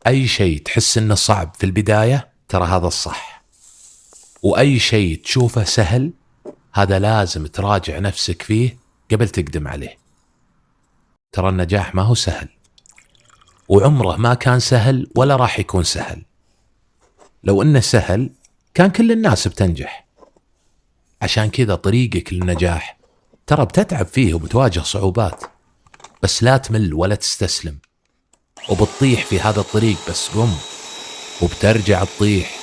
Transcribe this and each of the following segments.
أي شيء تحس إنه صعب في البداية ترى هذا الصح، وأي شيء تشوفه سهل هذا لازم تراجع نفسك فيه قبل تقدم عليه. ترى النجاح ما هو سهل، وعمره ما كان سهل ولا راح يكون سهل. لو إنه سهل كان كل الناس بتنجح. عشان كذا طريقك للنجاح ترى بتتعب فيه وبتواجه صعوبات، بس لا تمل ولا تستسلم. وبتطيح في هذا الطريق بس قم، وبترجع تطيح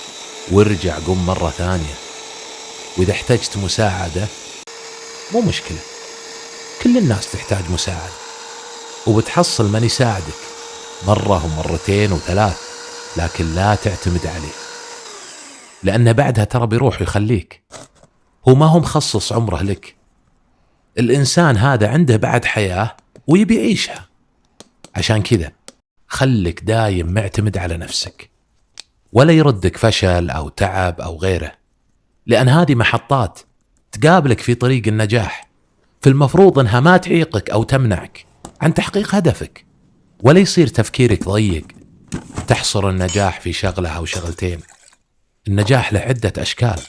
وارجع قم مرة ثانية. وإذا احتجت مساعدة مو مشكلة، كل الناس تحتاج مساعدة، وبتحصل من يساعدك مرة ومرتين وثلاث، لكن لا تعتمد عليه، لأنه بعدها ترى بيروح ويخليك. هو ما هو مخصص عمره لك. الإنسان هذا عنده بعد حياة ويبي يعيشها. عشان كذا خلك دايم معتمد على نفسك، ولا يردك فشل أو تعب أو غيره، لأن هذه محطات تقابلك في طريق النجاح، فالمفروض أنها ما تعيقك أو تمنعك عن تحقيق هدفك، ولا يصير تفكيرك ضيق تحصر النجاح في شغلة أو شغلتين. النجاح له عدة أشكال: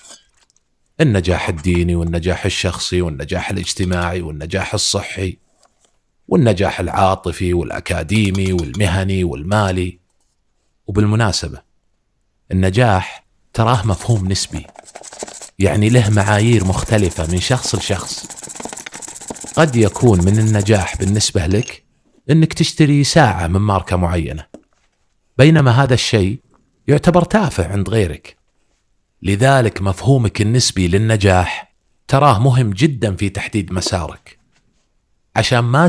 النجاح الديني، والنجاح الشخصي، والنجاح الاجتماعي، والنجاح الصحي، والنجاح العاطفي والأكاديمي والمهني والمالي. وبالمناسبة النجاح تراه مفهوم نسبي، يعني له معايير مختلفة من شخص لشخص. قد يكون من النجاح بالنسبة لك إنك تشتري ساعة من ماركة معينة، بينما هذا الشيء يعتبر تافه عند غيرك. لذلك مفهومك النسبي للنجاح تراه مهم جدا في تحديد مسارك، عشان ما